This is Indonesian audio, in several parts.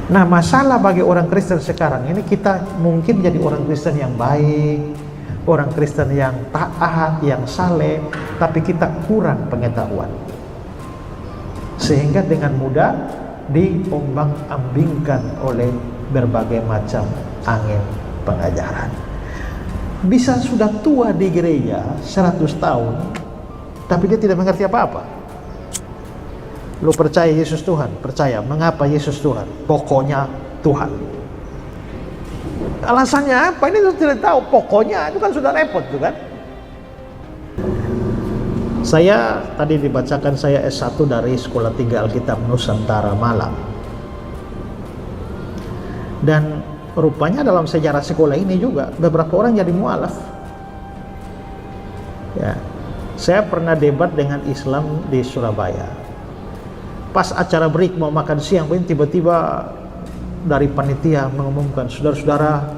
Nah, masalah bagi orang Kristen sekarang ini, kita mungkin jadi orang Kristen yang baik, orang Kristen yang taat, yang saleh, tapi kita kurang pengetahuan. Sehingga dengan mudah diombang-ambingkan oleh berbagai macam angin pengajaran. Bisa sudah tua di gereja 100 tahun, tapi dia tidak mengerti apa-apa. Lu percaya Yesus Tuhan? Percaya. Mengapa Yesus Tuhan? Pokoknya Tuhan. Alasannya apa? Ini tuh tidak tahu. Pokoknya itu kan sudah repot tuh kan. Saya tadi dibacakan, saya S1 dari Sekolah Tinggi Alkitab Nusantara Malang. Dan rupanya dalam sejarah sekolah ini juga beberapa orang jadi mualaf. Ya. Saya pernah debat dengan Islam di Surabaya. Pas acara break mau makan siang, tiba-tiba dari panitia mengumumkan, saudara-saudara,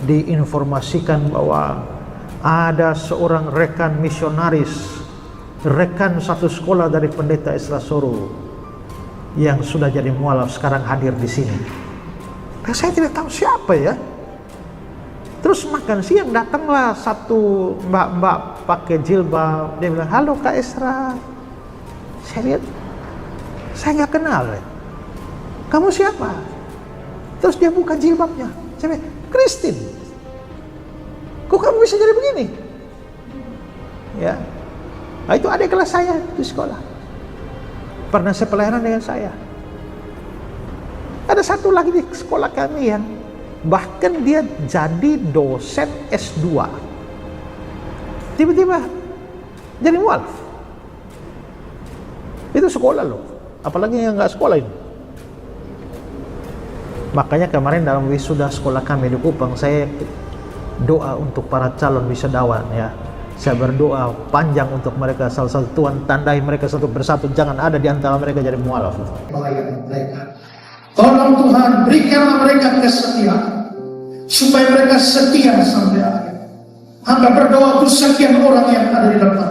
diinformasikan bahwa ada seorang rekan misionaris, rekan satu sekolah dari pendeta Isra Soro yang sudah jadi mualaf sekarang hadir di sini. Nah, saya tidak tahu siapa ya. Terus makan siang datanglah satu mbak-mbak pakai jilbab, dia bilang, "Halo Kak Isra." Saya lihat, saya nggak kenal ya. Kamu siapa? Terus dia buka jilbabnya. Saya bilang, "Kristin, kok kamu bisa jadi begini?" Ya, nah, itu adik kelas saya di sekolah. Pernah sepelayanan dengan saya. Ada satu lagi di sekolah kami yang bahkan dia jadi dosen S2. Tiba-tiba jadi mualaf. Itu sekolah loh. Apalagi yang nggak sekolah ini. Makanya kemarin dalam wisuda sekolah kami di Kupang, saya doa untuk para calon wisudawan ya. Saya berdoa panjang untuk mereka, salah satu Tuhan tandai mereka satu persatu, jangan ada di antara mereka jadi mualaf. Pelayan mereka, tolong Tuhan berikanlah mereka kesetiaan, supaya mereka setia sampai akhir. Hamba berdoa untuk sekian orang yang ada di depan,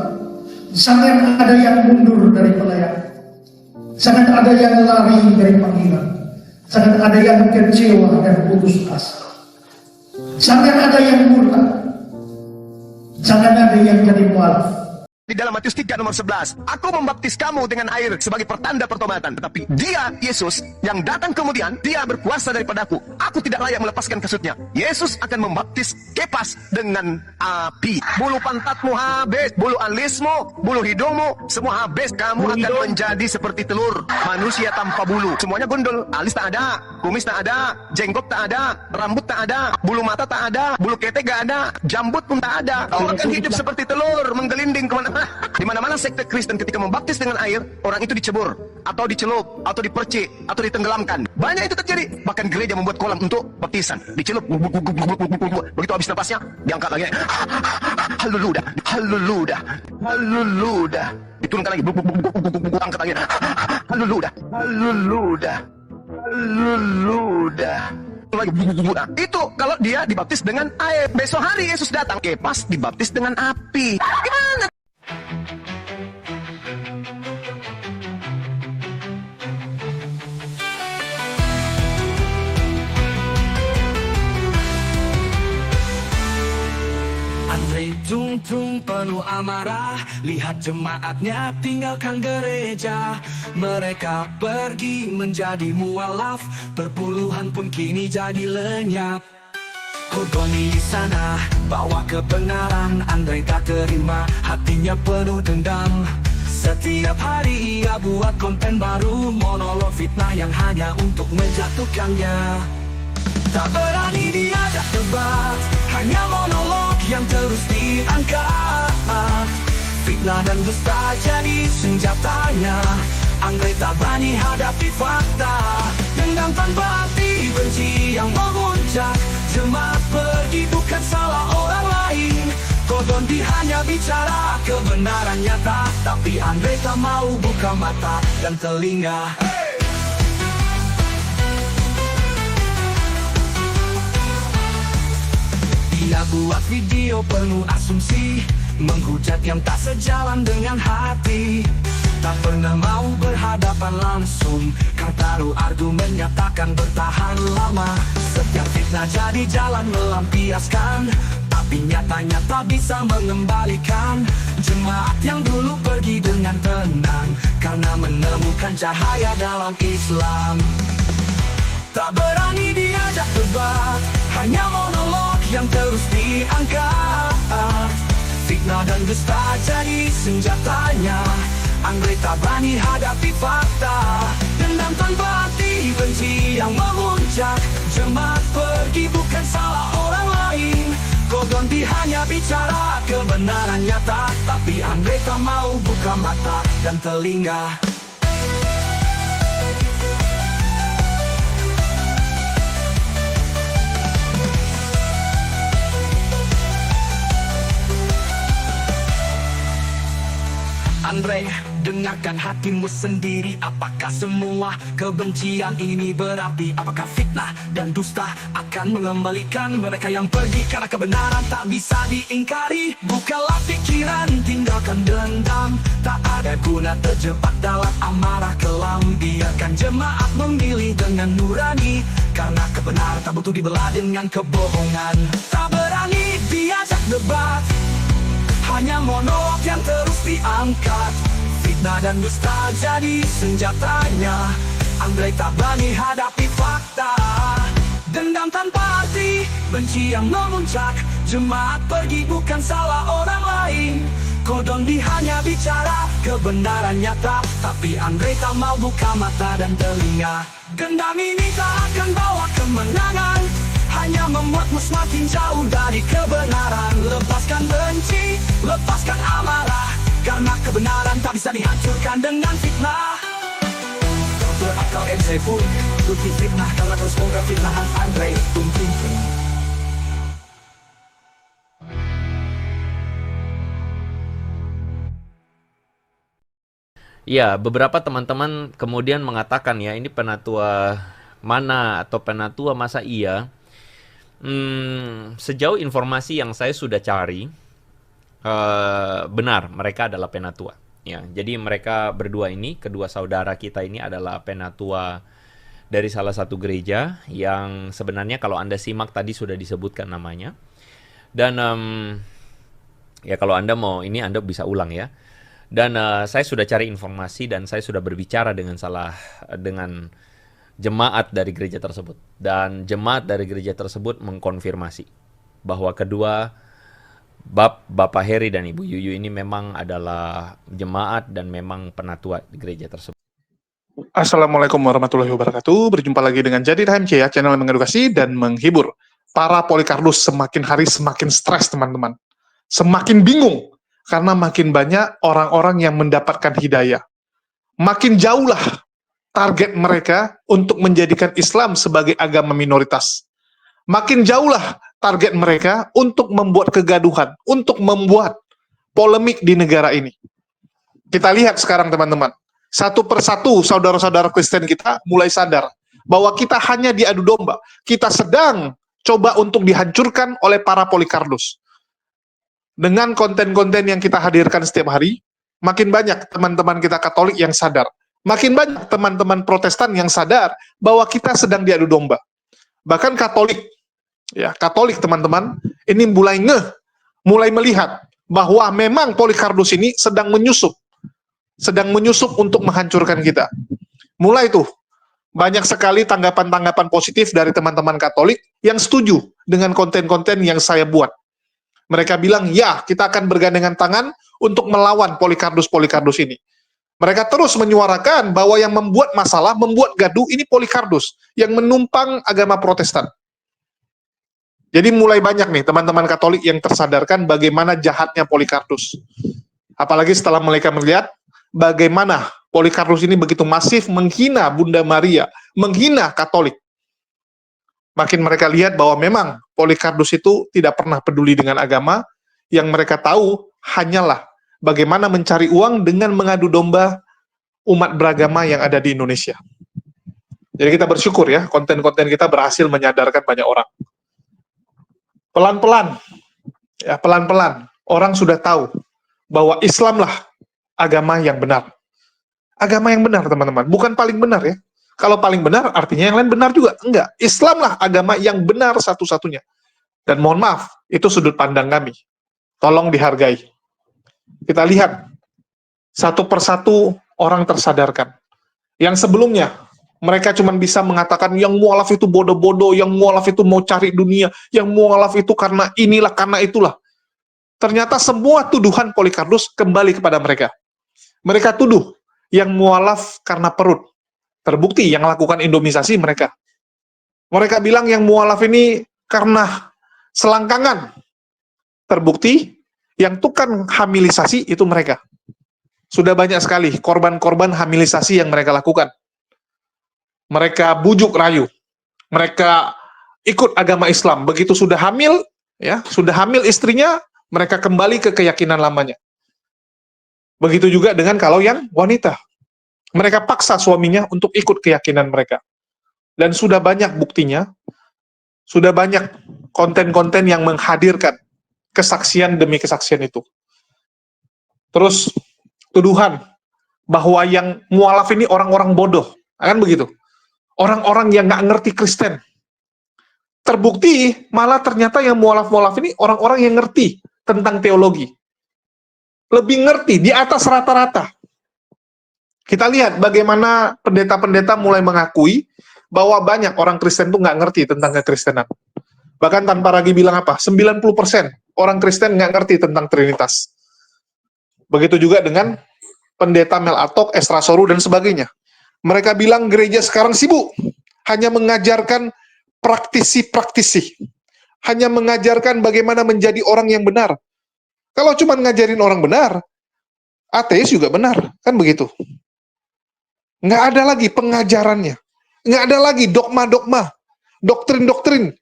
jangan ada yang mundur dari pelayanan. Jangan ada yang lari dari panggilan. Jangan ada yang kecewa dan putus asa. Jangan ada yang murtad. Jangan ada yang jadi mualaf. Di dalam Matius 3 nomor 11, aku membaptis kamu dengan air sebagai pertanda pertobatan. Tetapi dia, Yesus, yang datang kemudian, dia berkuasa daripadaku. Aku tidak layak melepaskan kasutnya. Yesus akan membaptis Kepas dengan api. Bulu pantatmu habis, bulu alismu, bulu hidungmu, semua habis. Kamu akan menjadi seperti telur, manusia tanpa bulu. Semuanya gundul, alis tak ada, kumis tak ada, jenggot tak ada, rambut tak ada, bulu mata tak ada, bulu ketek gak ada, jambut pun tak ada. Kau akan hidup seperti telur, menggelinding kemana. Di mana-mana sekte Kristen ketika membaptis dengan air, orang itu dicebur, atau dicelup, atau dipercik, atau ditenggelamkan. Banyak itu terjadi. Bahkan gereja membuat kolam untuk baptisan. Dicelup, begitu habis napasnya, diangkat lagi. Haleluya, haleluya, haleluya. Diturunkan lagi, angkat lagi. Haleluya, haleluya, haleluya. Itu kalau dia dibaptis dengan air. Besok hari Yesus datang, Kepas dibaptis dengan api. Gimana? Andre tung-tung penuh amarah, lihat jemaatnya tinggalkan gereja. Mereka pergi menjadi mualaf, perpuluhan pun kini jadi lenyap. Hurgoni di sana bawa kebenaran, Andre tak terima, hatinya penuh dendam. Setiap hari ia buat konten baru, monolog fitnah yang hanya untuk menjatuhkannya. Tak berani diajak debat, hanya monolog yang terus diangkat. Fitnah dan dusta jadi senjatanya, Andre tak berani hadapi fakta. Dendam tanpa arti, benci yang memuncak. Jemaat pergi bukan salah orang lain, Kodondi hanya bicara kebenaran nyata. Tapi Andre tak mau buka mata dan telinga. Dia buat video penuh asumsi, menghujat yang tak sejalan dengan hati. tak pernah mau berhadapan langsung. Kang taruh argumennya takkan bertahan lama. Setiap fitnah jadi jalan melampiaskan, tapi nyatanya tak bisa mengembalikan jemaat yang dulu pergi dengan tenang, karena menemukan cahaya dalam Islam. Tak berani diajak debat, hanya monolog yang terus diangkat. Fitnah dan dusta jadi senjatanya. Andre tak berani hadapi fakta. Dendam tanpa arti, benci yang memuncak. Jemaat pergi bukan salah orang lain. Godondi hanya bicara kebenaran nyata, tapi Andre tak mau buka mata dan telinga. Andre, dengarkan hatimu sendiri. Apakah semua kebencian ini berapi? Apakah fitnah dan dusta akan mengembalikan mereka yang pergi? Karena kebenaran tak bisa diingkari. Bukalah pikiran, tinggalkan dendam. Tak ada guna terjebak dalam amarah kelam. Biarkan jemaat memilih dengan nurani, karena kebenaran tak butuh dibelah dengan kebohongan. Tak berani diajak debat, hanya monolog yang terus diangkat. Fitnah dan dusta jadi senjatanya. Andre tak berani hadapi fakta. Dendam tanpa arti, benci yang memuncak. Jemaat pergi bukan salah orang lain. Kodondi hanya bicara kebenaran nyata, tapi Andre tak mau buka mata dan telinga. Dendam ini tak akan bawa kemenangan, hanya membuatmu semakin jauh dari kebenaran. Lepaskan benci, lepaskan amarah, karena kebenaran tak bisa dihancurkan dengan fitnah. Dokter Akal MC pun tutup fitnah, karena terus bongkar fitnahan Andre. Ya, beberapa teman-teman kemudian mengatakan ya, ini penatua mana atau penatua masa iya? Sejauh informasi yang saya sudah cari, benar mereka adalah penatua. Ya, jadi mereka berdua ini, kedua saudara kita ini adalah penatua dari salah satu gereja yang sebenarnya kalau Anda simak tadi sudah disebutkan namanya. Dan ya kalau Anda mau ini Anda bisa ulang ya. Dan saya sudah cari informasi dan saya sudah berbicara dengan jemaat dari gereja tersebut. Dan jemaat dari gereja tersebut mengkonfirmasi bahwa kedua Bapak Heri dan Ibu Yuyu ini memang adalah jemaat dan memang penatua di gereja tersebut. Assalamualaikum warahmatullahi wabarakatuh. Berjumpa lagi dengan Jadi HMC ya, channel yang mengedukasi dan menghibur. Para Polikardus semakin hari semakin stres teman-teman. Semakin bingung karena makin banyak orang-orang yang mendapatkan hidayah. Makin jauhlah target mereka untuk menjadikan Islam sebagai agama minoritas. Makin jauhlah target mereka untuk membuat kegaduhan, untuk membuat polemik di negara ini. Kita lihat sekarang teman-teman, satu persatu saudara-saudara Kristen kita mulai sadar bahwa kita hanya diadu domba. Kita sedang coba untuk dihancurkan oleh para Polikardus. Dengan konten-konten yang kita hadirkan setiap hari, makin banyak teman-teman kita Katolik yang sadar. Makin banyak teman-teman Protestan yang sadar bahwa kita sedang diadu domba. Bahkan Katolik, ya Katolik teman-teman, ini mulai melihat bahwa memang Polikardus ini sedang menyusup untuk menghancurkan kita. Mulai tuh, banyak sekali tanggapan-tanggapan positif dari teman-teman Katolik yang setuju dengan konten-konten yang saya buat. Mereka bilang, ya kita akan bergandengan tangan untuk melawan Polikardus ini. Mereka terus menyuarakan bahwa yang membuat masalah, membuat gaduh ini Polikardus yang menumpang agama Protestan. Jadi mulai banyak nih teman-teman Katolik yang tersadarkan bagaimana jahatnya Polikardus. Apalagi setelah mereka melihat bagaimana Polikardus ini begitu masif menghina Bunda Maria, menghina Katolik. Makin mereka lihat bahwa memang Polikardus itu tidak pernah peduli dengan agama, yang mereka tahu hanyalah bagaimana mencari uang dengan mengadu domba umat beragama yang ada di Indonesia. Jadi kita bersyukur ya, konten-konten kita berhasil menyadarkan banyak orang. Pelan-pelan, orang sudah tahu bahwa Islamlah agama yang benar. agama yang benar, teman-teman. Bukan paling benar ya. Kalau paling benar, artinya yang lain benar juga. Enggak. Islamlah agama yang benar satu-satunya. Dan mohon maaf, itu sudut pandang kami. Tolong dihargai. Kita lihat, satu persatu orang tersadarkan. Yang sebelumnya, mereka cuma bisa mengatakan yang mualaf itu bodoh-bodoh, yang mualaf itu mau cari dunia, yang mualaf itu karena inilah, karena itulah. Ternyata semua tuduhan Polycarpus kembali kepada mereka. Mereka tuduh yang mualaf karena perut. Terbukti yang lakukan indomisasi mereka. Mereka bilang yang mualaf ini karena selangkangan. Terbukti yang tukang hamilisasi itu mereka. Sudah banyak sekali korban-korban hamilisasi yang mereka lakukan. Mereka bujuk rayu. Mereka ikut agama Islam. Begitu sudah hamil, ya, sudah hamil istrinya, mereka kembali ke keyakinan lamanya. Begitu juga dengan kalau yang wanita. Mereka paksa suaminya untuk ikut keyakinan mereka. Dan sudah banyak buktinya, sudah banyak konten-konten yang menghadirkan kesaksian demi kesaksian itu. Terus, tuduhan bahwa yang mualaf ini orang-orang bodoh. Kan begitu? Orang-orang yang nggak ngerti Kristen. Terbukti, malah ternyata yang mualaf-mualaf ini orang-orang yang ngerti tentang teologi. Lebih ngerti, di atas rata-rata. Kita lihat bagaimana pendeta-pendeta mulai mengakui bahwa banyak orang Kristen itu nggak ngerti tentang kekristenan. Bahkan tanpa lagi bilang apa, 90% orang Kristen nggak ngerti tentang Trinitas. Begitu juga dengan pendeta Mel Atok, Esra Soru, dan sebagainya. Mereka bilang gereja sekarang sibuk, hanya mengajarkan praktisi-praktisi. Hanya mengajarkan bagaimana menjadi orang yang benar. Kalau cuma ngajarin orang benar, ateis juga benar, kan begitu. Nggak ada lagi pengajarannya. Nggak ada lagi dogma-dogma, doktrin-doktrin.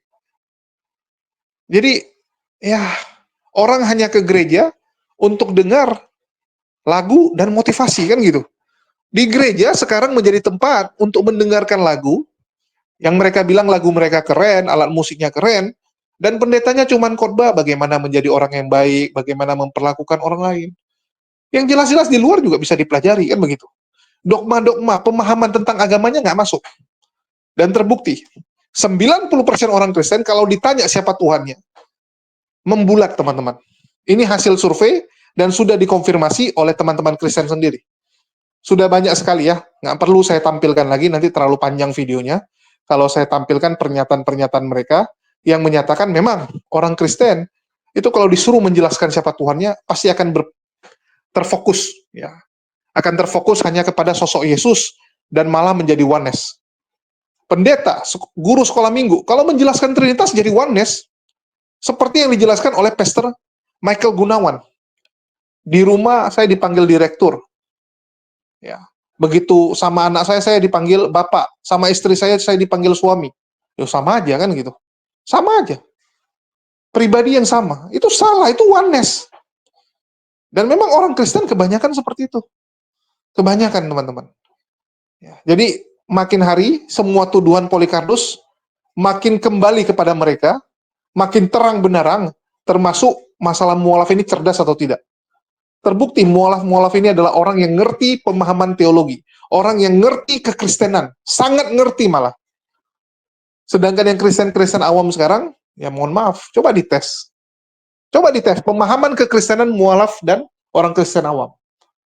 Jadi, ya, orang hanya ke gereja untuk dengar lagu dan motivasi, kan gitu. Di gereja sekarang menjadi tempat untuk mendengarkan lagu, yang mereka bilang lagu mereka keren, alat musiknya keren, dan pendetanya cuma khotbah bagaimana menjadi orang yang baik, bagaimana memperlakukan orang lain. Yang jelas-jelas di luar juga bisa dipelajari, kan begitu. Dogma-dogma, pemahaman tentang agamanya nggak masuk. Dan terbukti, 90% orang Kristen kalau ditanya siapa Tuhannya, membulat, teman-teman. Ini hasil survei dan sudah dikonfirmasi oleh teman-teman Kristen sendiri. Sudah banyak sekali ya, nggak perlu saya tampilkan lagi, nanti terlalu panjang videonya. Kalau saya tampilkan pernyataan-pernyataan mereka yang menyatakan memang orang Kristen itu kalau disuruh menjelaskan siapa Tuhannya, pasti akan terfokus, ya. Akan terfokus hanya kepada sosok Yesus dan malah menjadi oneness. Pendeta, guru sekolah minggu, kalau menjelaskan Trinitas jadi oneness, seperti yang dijelaskan oleh Pastor Michael Gunawan. Di rumah saya dipanggil direktur. Ya. Begitu sama anak saya dipanggil bapak. Sama istri saya dipanggil suami. Ya sama aja kan gitu. Sama aja. Pribadi yang sama. Itu salah, itu oneness. Dan memang orang Kristen kebanyakan seperti itu. Kebanyakan, teman-teman. Ya, jadi, makin hari, semua tuduhan Polycarpus makin kembali kepada mereka, makin terang benderang, termasuk masalah mualaf ini cerdas atau tidak. Terbukti, mualaf-mualaf ini adalah orang yang ngerti pemahaman teologi. Orang yang ngerti kekristenan. Sangat ngerti malah. Sedangkan yang Kristen-Kristen awam sekarang, ya mohon maaf, coba dites. Coba dites pemahaman kekristenan mualaf dan orang Kristen awam.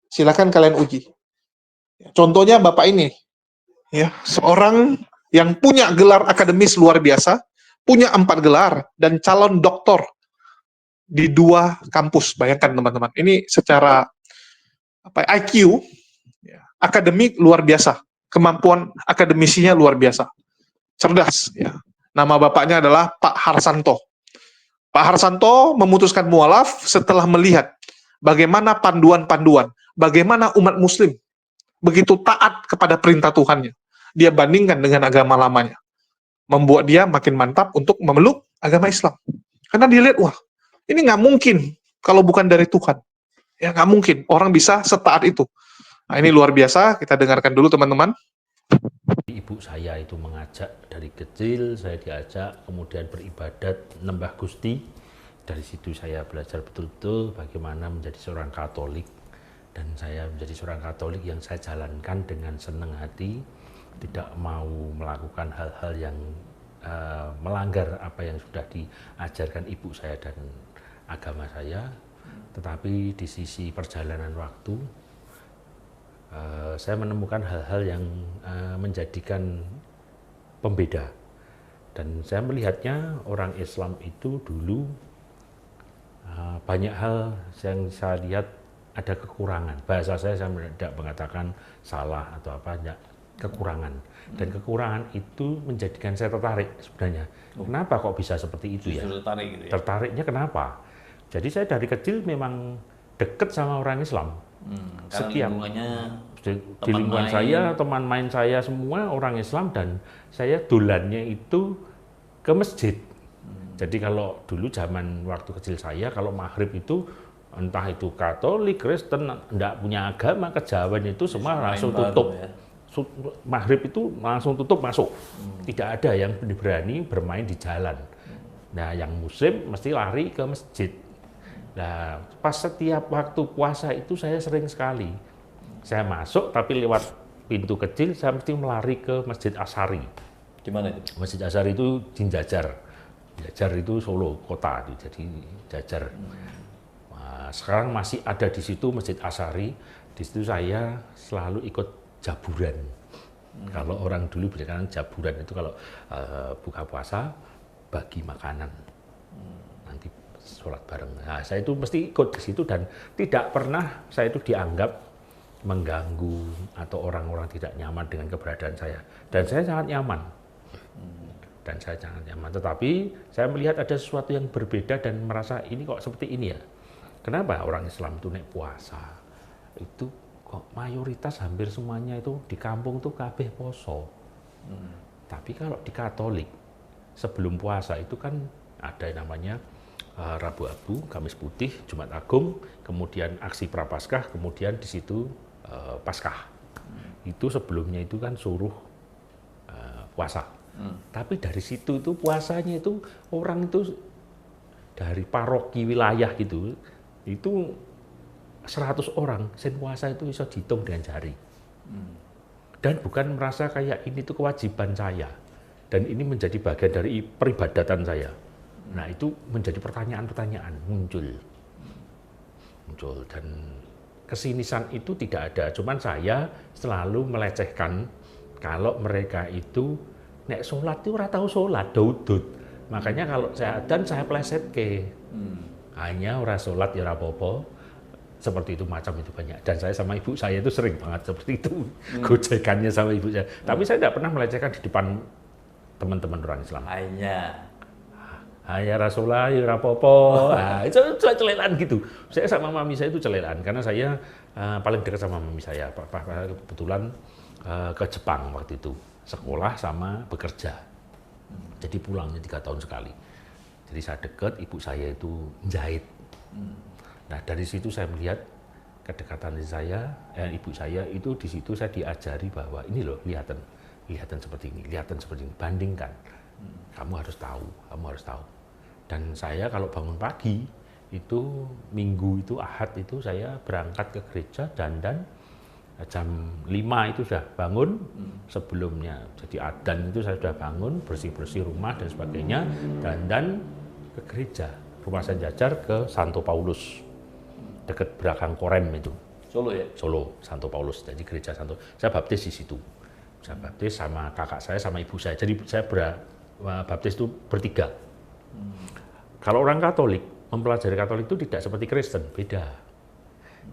Silakan kalian uji. Contohnya Bapak ini, ya, seorang yang punya gelar akademis luar biasa, punya 4 gelar, dan calon doktor di 2 kampus. Bayangkan teman-teman, ini secara IQ, ya, akademik luar biasa, kemampuan akademisinya luar biasa, cerdas. Ya. Nama bapaknya adalah Pak Harsanto. Pak Harsanto memutuskan mualaf setelah melihat bagaimana panduan-panduan, bagaimana umat muslim begitu taat kepada perintah Tuhannya. Dia bandingkan dengan agama lamanya. Membuat dia makin mantap untuk memeluk agama Islam. Karena dia lihat, wah, ini nggak mungkin kalau bukan dari Tuhan. Ya nggak mungkin orang bisa setaat itu. Nah ini luar biasa, kita dengarkan dulu teman-teman. Ibu saya itu mengajak dari kecil, saya diajak kemudian beribadat nembah Gusti. Dari situ saya belajar betul-betul bagaimana menjadi seorang Katolik. dan saya menjadi seorang Katolik yang saya jalankan dengan senang hati, tidak mau melakukan hal-hal yang melanggar apa yang sudah diajarkan ibu saya dan agama saya. Tetapi di sisi perjalanan waktu, saya menemukan hal-hal yang menjadikan pembeda. Dan saya melihatnya orang Islam itu dulu banyak hal yang saya lihat ada kekurangan. Bahasa saya tidak mengatakan salah atau apa, enggak, kekurangan. Dan kekurangan itu menjadikan saya tertarik sebenarnya. Kenapa kok bisa seperti itu ya? Tertarik gitu ya? Tertariknya kenapa? Jadi saya dari kecil memang dekat sama orang Islam. Karena lingkungannya Di lingkungan saya, teman main saya semua orang Islam, dan saya dolannya itu ke masjid. Jadi kalau dulu zaman waktu kecil saya, kalau maghrib itu entah itu Katolik, Kristen, enggak punya agama, kejawen itu semua langsung tutup. Ya? Maghrib itu langsung tutup masuk. Tidak ada yang berani bermain di jalan. Nah, yang muslim mesti lari ke masjid. Nah, pas setiap waktu puasa itu saya sering sekali. Saya masuk tapi lewat pintu kecil saya mesti melari ke Masjid Asy'ari. Di mana itu? Masjid Asy'ari itu di Jajar. Jajar itu Solo kota, jadi Jajar. Nah, sekarang masih ada di situ Masjid Asy'ari. Di situ saya selalu ikut jaburan. Kalau orang dulu bilang jaburan itu kalau buka puasa bagi makanan. Nanti sholat bareng. Nah, saya itu mesti ikut ke situ dan tidak pernah saya itu dianggap mengganggu atau orang-orang tidak nyaman dengan keberadaan saya. Dan saya sangat nyaman. Dan saya sangat nyaman. Tetapi saya melihat ada sesuatu yang berbeda dan merasa ini kok seperti ini ya. Kenapa orang Islam itu naik puasa? Itu kok mayoritas hampir semuanya itu di kampung tuh kabeh poso. Tapi kalau di Katolik sebelum puasa itu kan ada yang namanya Rabu Abu, Kamis Putih, Jumat Agung, kemudian aksi Prapaskah, kemudian di situ Paskah. Itu sebelumnya itu kan suruh puasa. Tapi dari situ itu puasanya itu orang itu dari paroki wilayah gitu, itu 100 orang sen puasa itu bisa dihitung dengan jari. Dan bukan merasa kayak ini tuh kewajiban saya. Dan ini menjadi bagian dari peribadatan saya. Nah, itu menjadi pertanyaan-pertanyaan muncul. Dan kesinisan itu tidak ada. Cuman saya selalu melecehkan kalau mereka itu nek sholat itu ora tahu sholat, daudut. Makanya kalau saya adzan saya plesetke. Hanya ora sholat ya ora apa-apa. Seperti itu, macam itu banyak. Dan saya sama ibu saya itu sering banget seperti itu. Gojekannya sama ibu saya. Tapi saya tidak pernah melecehkan di depan teman-teman orang Islam. Hanya Rasulullah ya rapopo. Nah, itu celelan gitu. Saya sama mami saya itu celelan karena saya paling dekat sama mami saya. Kebetulan ke Jepang waktu itu. Sekolah sama bekerja. Jadi pulangnya 3 tahun sekali. Jadi saya dekat, ibu saya itu jahit. Nah, dari situ saya melihat kedekatan saya, ibu saya itu di situ saya diajari bahwa ini loh, lihatan seperti ini, bandingkan. Kamu harus tahu. Dan saya kalau bangun pagi itu Minggu itu Ahad itu saya berangkat ke gereja dan jam 5 itu sudah bangun sebelumnya. Jadi adzan itu saya sudah bangun, bersih-bersih rumah dan sebagainya, dan ke gereja. Rumah saya Jajar ke Santo Paulus. Dekat belakang Korem itu. Solo ya? Solo, Santo Paulus. Jadi gereja Santo. Saya baptis di situ. Saya baptis sama kakak saya sama ibu saya. Jadi saya baptis itu bertiga. Kalau orang Katolik, mempelajari Katolik itu tidak seperti Kristen, beda.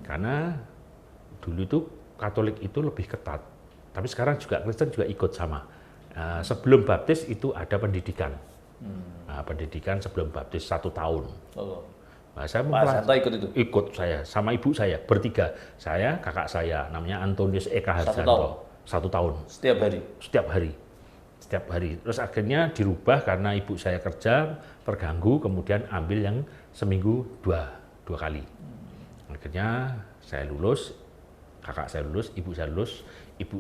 Karena dulu itu Katolik itu lebih ketat. Tapi sekarang juga Kristen juga ikut sama. Sebelum baptis itu ada pendidikan. Pendidikan sebelum baptis 1 tahun. Nah, saya Pak Santo ikut itu? Ikut saya, sama ibu saya, bertiga. Saya, kakak saya, namanya Antonius Eka Harjanto. 1 tahun. Setiap hari? Setiap hari. Terus akhirnya dirubah karena ibu saya kerja, terganggu, kemudian ambil yang seminggu dua kali. Akhirnya saya lulus, kakak saya lulus, ibu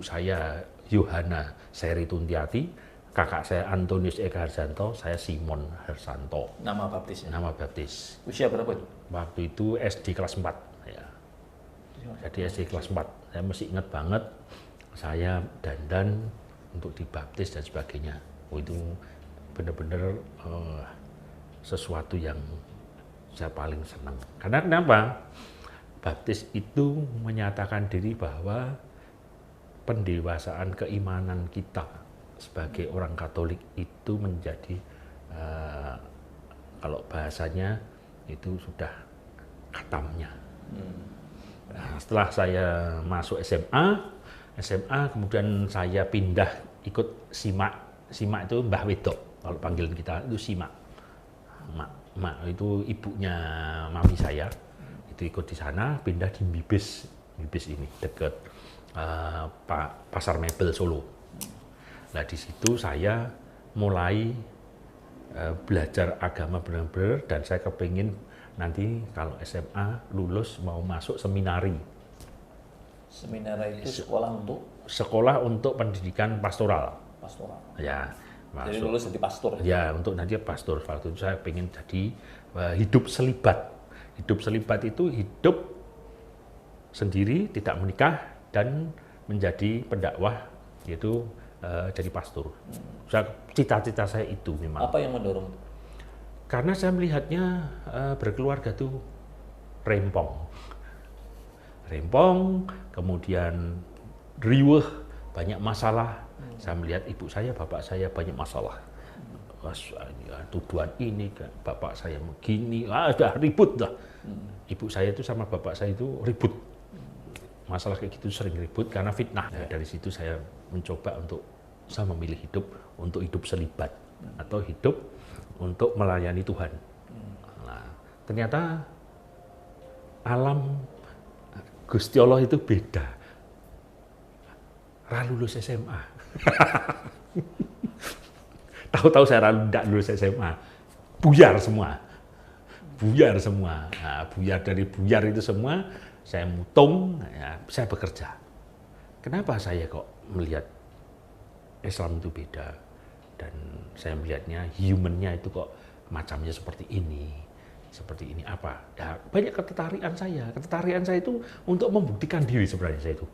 saya Yohana Seri Tuntiati, kakak saya Antonius Eka Harjanto, saya Simon Harsanto. Nama baptisnya? Nama baptis. Usia berapa itu? Waktu itu SD kelas 4. Ya. Jadi SD kelas 4. Saya masih ingat banget, saya dandan untuk dibaptis dan sebagainya. Itu benar-benar sesuatu yang saya paling senang. Karena kenapa? Baptis itu menyatakan diri bahwa pendewasaan keimanan kita sebagai orang Katolik itu menjadi kalau bahasanya itu sudah khatamnya. Nah, setelah saya masuk SMA kemudian saya pindah ikut simak itu Mbah Wedok, kalau panggilan kita itu simak. Mak itu ibunya mami saya, itu ikut di sana, pindah di Mibis ini dekat Pasar Mebel Solo. Nah di situ saya mulai belajar agama benar-benar, dan saya kepingin nanti kalau SMA lulus mau masuk seminari. Seminari itu sekolah untuk pendidikan pastoral. Ya, jadi lulus jadi pastor. Ya, untuk nanti pastor. Waktu itu saya pengen jadi hidup selibat. Hidup selibat itu hidup sendiri, tidak menikah, dan menjadi pendakwah, yaitu jadi pastor. Cita-cita saya itu memang. Apa yang mendorong? Karena saya melihatnya berkeluarga tuh rempong, kemudian riweh, banyak masalah. Saya melihat ibu saya, bapak saya banyak masalah. Tuduhan ini, bapak saya begini, udah ribut lah. Ibu saya itu sama bapak saya itu ribut. Masalah kayak gitu sering ribut karena fitnah. Nah, dari situ saya mencoba untuk saya memilih hidup untuk hidup selibat atau hidup untuk melayani Tuhan. Nah, ternyata alam Gusti Allah itu beda. Lulus SMA. Tahu-tahu saya tidak lulus SMA. Buyar semua. Nah, dari buyar itu semua saya mutung, ya, saya bekerja. Kenapa saya kok melihat Islam itu beda, dan saya melihatnya humannya itu kok macamnya seperti ini apa? Ya, banyak ketertarikan saya itu untuk membuktikan diri sebenarnya saya itu.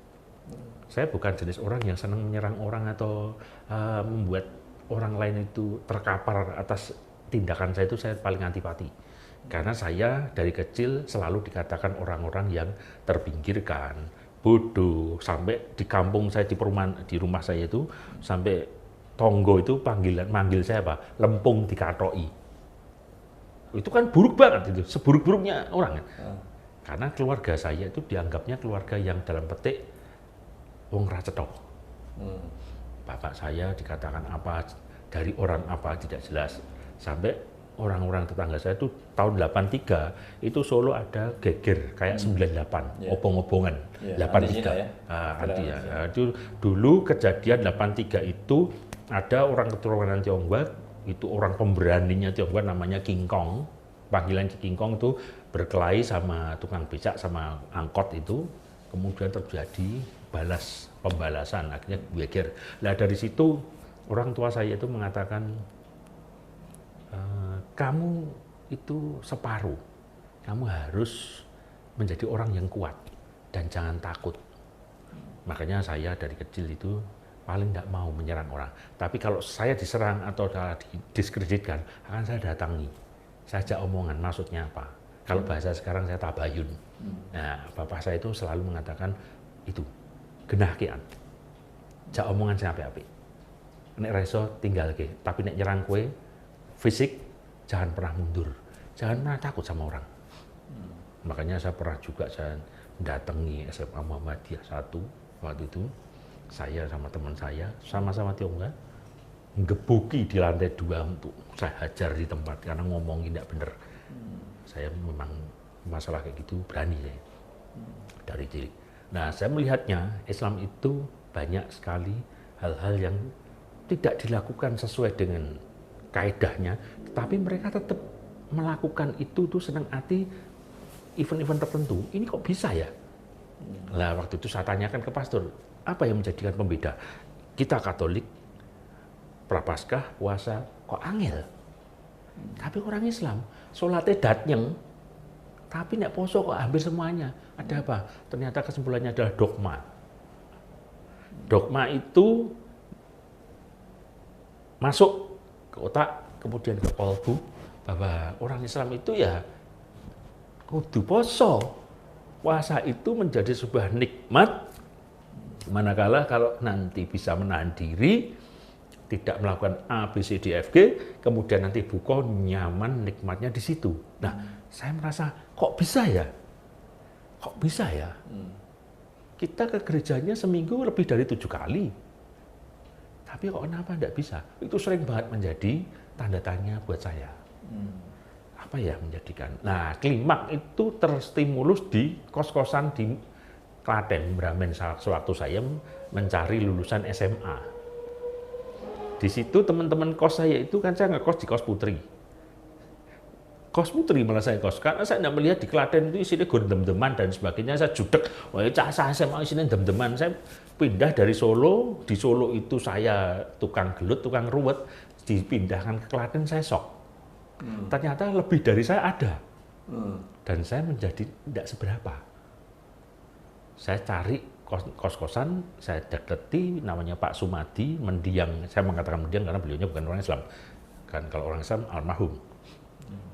Saya bukan jenis orang yang senang menyerang orang atau membuat orang lain itu terkapar atas tindakan saya itu. Saya paling antipati. Karena saya dari kecil selalu dikatakan orang-orang yang terpinggirkan, bodoh, sampai di kampung saya, di perumahan, di rumah saya itu, sampai tonggo itu manggil saya apa? Lempung dikatoi. Itu kan buruk banget itu, seburuk-buruknya orang kan. Karena keluarga saya itu dianggapnya keluarga yang dalam petik wong ra cetok. Bapak saya dikatakan apa, dari orang apa tidak jelas. Sampai orang-orang tetangga saya itu tahun 83 itu Solo ada geger kayak 98, obong-obongan. 83. Itu dulu kejadian 83 itu ada orang keturunan Tionghoa, itu orang pemberaninya Tionghoa namanya King Kong. Panggilan King Kong itu berkelahi sama tukang becak sama angkot itu, kemudian terjadi pembalasan, akhirnya geger. Nah dari situ orang tua saya itu mengatakan, kamu itu separuh, kamu harus menjadi orang yang kuat dan jangan takut. Makanya saya dari kecil itu paling tidak mau menyerang orang. Tapi kalau saya diserang atau didiskreditkan, akan saya datangi. Saya ajak omongan, maksudnya apa? Kalau bahasa sekarang saya tabayun. Nah, bapak saya itu selalu mengatakan itu, genah kian. Jak omongan saya api-api. Nek reso tinggal ke, tapi nek nyerang kue fisik, jangan pernah mundur, jangan pernah takut sama orang. Makanya saya pernah juga saya datangi SMA Muhammadiyah 1 waktu itu, saya sama teman saya sama-sama Tionghoa ngebuki di lantai 2 untuk saya hajar di tempat karena ngomongin tidak benar. Saya memang masalah kayak gitu berani saya dari cilik. Nah saya melihatnya Islam itu banyak sekali hal-hal yang tidak dilakukan sesuai dengan kaedahnya, tapi mereka tetap melakukan itu tuh senang hati event-event tertentu. Ini kok bisa ya? Nah waktu itu saya tanyakan ke pastor, apa yang menjadikan pembeda? Kita Katolik, Prapaskah, puasa, kok angel? Tapi orang Islam, sholatnya datnyeng, Tapi nek poso kok hampir semuanya. Ada apa? Ternyata kesimpulannya adalah dogma. Dogma itu masuk ke otak, kemudian ke kolbu, bahwa orang Islam itu ya kudu poso. Puasa itu menjadi sebuah nikmat, manakala kalau nanti bisa menahan diri, tidak melakukan A, B, C, D, F, G, kemudian nanti buka nyaman nikmatnya di situ. Nah, saya merasa kok bisa ya? Kok bisa ya? Kita ke gerejanya seminggu lebih dari 7 kali. Tapi kok kenapa tidak bisa? Itu sering banget menjadi tanda tanya buat saya. Apa ya menjadikan? Nah, klimak itu terstimulus di kos-kosan di Klaten, Bramen, sewaktu saya mencari lulusan SMA. Di situ teman-teman kos saya itu kan saya ngekos di kos Putri. Kos Putri malah saya kos, karena saya tidak melihat di Klaten itu isinya dem-deman dan sebagainya. Saya judek, wah saya SMA isinya dem-deman. Saya pindah dari Solo, di Solo itu saya tukang gelut, tukang ruwet, dipindahkan ke Klaten saya sok. Ternyata lebih dari saya ada. Dan saya menjadi tidak seberapa. Saya cari kos-kosan, saya deketi, namanya Pak Sumadi, mendiang. Saya mengatakan mendiang karena beliaunya bukan orang Islam. Kan kalau orang Islam almarhum.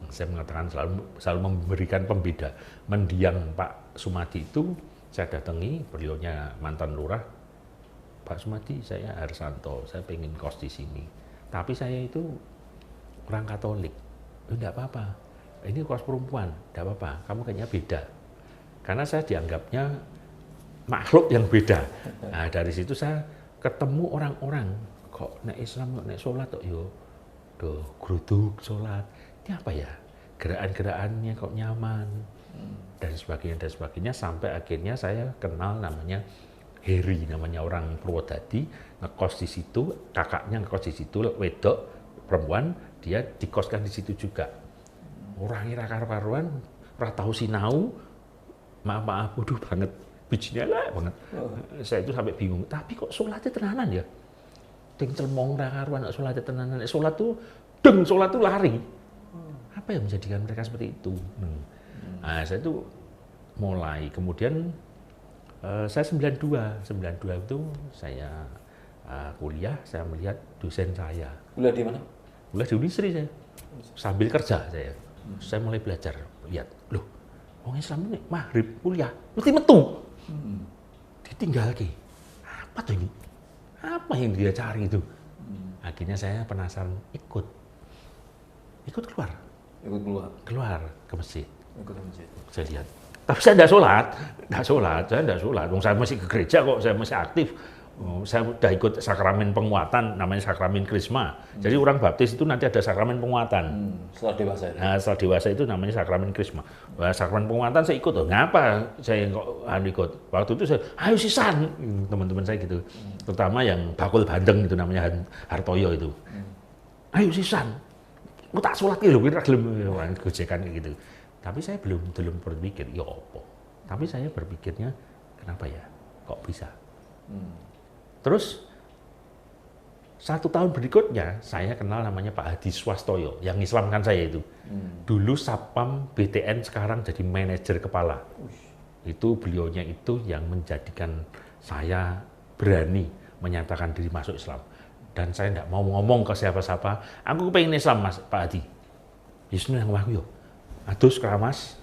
Saya mengatakan selalu memberikan pembeda. Mendiang Pak Sumadi itu saya datangi, beliaunya mantan lurah. Pak Sumadi, saya Harsanto, saya pengen kos di sini. Tapi saya itu orang Katolik. Enggak apa-apa, ini kos perempuan, enggak apa-apa, kamu kayaknya beda. Karena saya dianggapnya makhluk yang beda. Nah, dari situ saya ketemu orang-orang, kok nek Islam, kok nek sholat, kok yo, do geruduk sholat. Ini apa ya? Gerakan-gerakannya kok nyaman, dan sebagainya, sampai akhirnya saya kenal namanya Heri, namanya orang Purwodadi, ngekos di situ, kakaknya ngekos di situ, wedok, perempuan, dia dikoskan di situ juga. Orangnya karu-karuan, ora tahu sinau, maaf, bodoh banget, bijinya lah banget. Saya itu sampai bingung, tapi kok sholatnya tenanan ya? Ting celmong karuan, sholatnya tenanan. Sholat tuh, sholat tuh lari. Apa yang menjadikan mereka seperti itu? Nah, saya itu mulai, kemudian saya 92 itu saya kuliah, saya melihat dosen saya. Kuliah di mana? Kuliah di Unisri saya. Sambil kerja saya mulai belajar, lihat, loh, orang Islam ini maghrib kuliah, mesti metu. Ditinggal lagi. Apa tuh ini? Apa yang dia cari itu? Akhirnya saya penasaran, ikut keluar. Keluar ke masjid. Saya lihat. Tapi saya tidak sholat. Saya masih ke gereja kok, saya masih aktif. Saya sudah ikut sakramen penguatan, namanya sakramen Krisma. Jadi orang baptis itu nanti ada sakramen penguatan. Setelah dewasa itu? Nah, setelah dewasa itu namanya sakramen Krisma. Wah, sakramen penguatan saya ikut. Ngapa saya kok ikut? Waktu itu saya, ayo sisan, teman-teman saya gitu. Terutama yang bakul bandeng itu namanya Hartoyo itu. Ayo sisan. Aku tak sholat lho, kira gelem gojekan gitu. Tapi saya belum berpikir, ya apa? Tapi saya berpikirnya, kenapa ya? Kok bisa? Terus 1 tahun berikutnya saya kenal namanya Pak Hadi Swastoyo yang Islamkan saya itu. Dulu Satpam BTN, sekarang jadi manajer kepala. Itu beliaunya itu yang menjadikan saya berani menyatakan diri masuk Islam. Dan saya tidak mau ngomong ke siapa-siapa, aku pengen Islam Mas Pak Hadi. Yusuf yang aku yo. Adus keramas,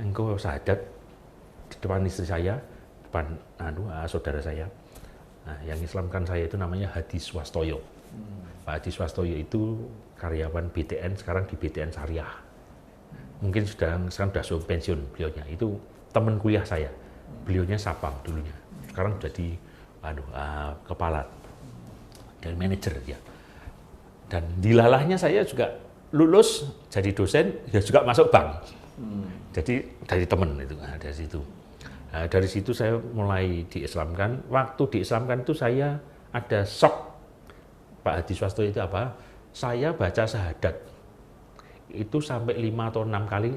engkau sahadat di depan istri saya, depan saudara saya. Nah, yang Islamkan saya itu namanya Hadi Swastoyo. Pak Hadi Swastoyo itu karyawan BTN, sekarang di BTN Syariah. Mungkin sekarang sudah pensiun beliaunya. Itu teman kuliah saya. Beliaunya Sapam dulunya. Sekarang jadi kepala dan manajer dia. Dan dilalahnya saya juga lulus jadi dosen, ya juga masuk bank. Jadi dari teman itu, dari situ. Nah, dari situ saya mulai diislamkan. Waktu diislamkan itu saya ada shock. Pak Hadi Swastoyo itu apa? Saya baca syahadat itu sampai 5 atau 6 kali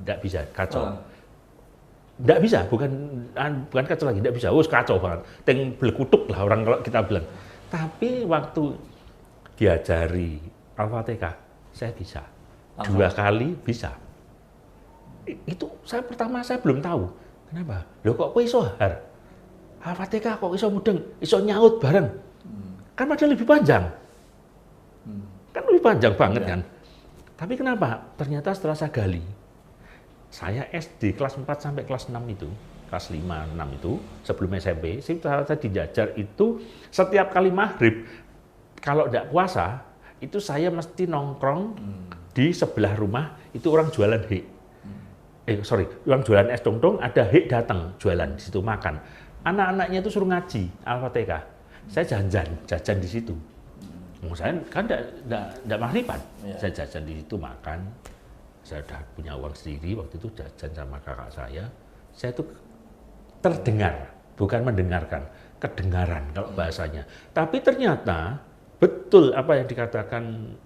tidak bisa, kacau. Tidak bisa, bukan kacau lagi, tidak bisa. Kacau banget. Teng belekutuk lah orang kalau kita bilang. Tapi waktu diajari Al-Fatihah, saya bisa. 2 kali bisa. Itu saya belum tahu. Kenapa? Loh kok iso har? Al-Fatihah kok iso mudeng, iso nyaut bareng. Kan padahal lebih panjang. Kan lebih panjang banget kan. Tapi kenapa? Ternyata setelah saya gali, saya SD kelas 4 sampai kelas 6 itu, kelas 5, 6 itu, sebelum SMP, saya dijajar itu setiap kali maghrib, kalau tidak puasa, itu saya mesti nongkrong di sebelah rumah, itu orang jualan orang jualan es dong-dong, ada datang jualan di situ makan. Anak-anaknya itu suruh ngaji Al-Fatihah. Saya jajan di situ. Saya kan tidak maghriban. Saya jajan di situ makan. Saya sudah punya uang sendiri waktu itu, jajan sama kakak saya. Saya itu terdengar, bukan mendengarkan, kedengaran kalau bahasanya. Tapi ternyata betul apa yang dikatakan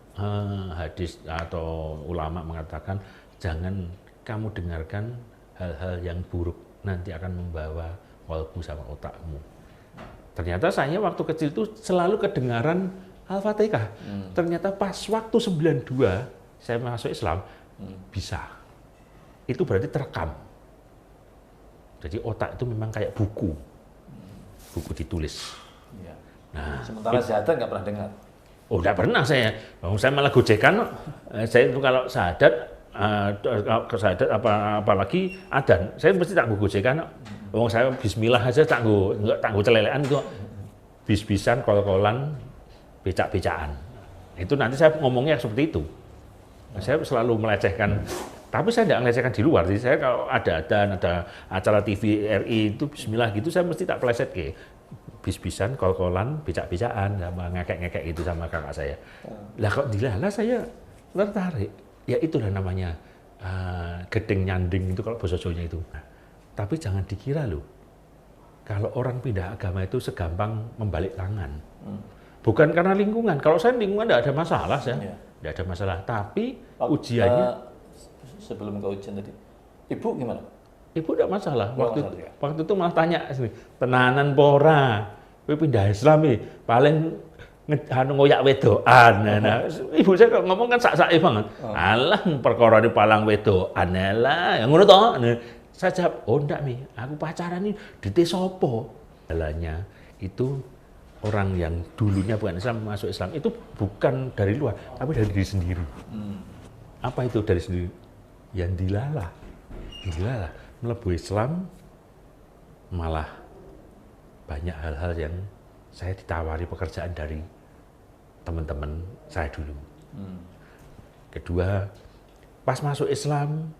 hadis atau ulama mengatakan, jangan kamu dengarkan hal-hal yang buruk, nanti akan membawa kolbu sama otakmu. Ternyata saya waktu kecil itu selalu kedengaran Al-Fatihah. Ternyata pas waktu 92 saya masuk Islam, bisa. Itu berarti terekam. Jadi otak itu memang kayak buku ditulis. Ya. Nah, Sementara syahadat nggak pernah dengar. Oh, tidak pernah saya. Saya malah gojekan. Saya itu kalau syahadat, apalagi adan, saya mesti tak gojekan. Saya bismillah aja tak nggo celelekan kok. Bis-bisan, kol-kolan, becak-becakan. Itu nanti saya ngomongnya seperti itu. Saya selalu melecehkan, tapi saya tidak melecehkan di luar. Jadi saya kalau ada acara TV RI itu bismillah gitu, saya mesti tak pleset ke bis-bisan, kol-kolan, becak-becakan, sama ngekek-ngekek gitu sama kakak saya. Lah kok dilala saya tertarik. Ya itulah namanya gedeng nyanding itu kalau bahasa Jawanya itu. Tapi jangan dikira loh, kalau orang pindah agama itu segampang membalik tangan. Bukan karena lingkungan. Kalau saya lingkungan tidak ada masalah, tidak ada masalah. Tapi ujiannya. Sebelum ke ujian tadi, ibu gimana? Ibu tidak masalah. Masalah, Waktu itu malah tanya, tenanan pora, pindah Islam paling ngoyak wedoan. Nah, ibu saya ngomong kan sak-sake banget. Alah perkara di palang wedoan lah, yang ngono toh. Saya jawab, oh enggak aku pacaran ini di sopo. Jalannya itu orang yang dulunya bukan Islam masuk Islam itu bukan dari luar, tapi dari diri sendiri. Apa itu dari sendiri? Yang dilalah, melebu Islam malah banyak hal-hal yang saya ditawari pekerjaan dari teman-teman saya dulu. Kedua, pas masuk Islam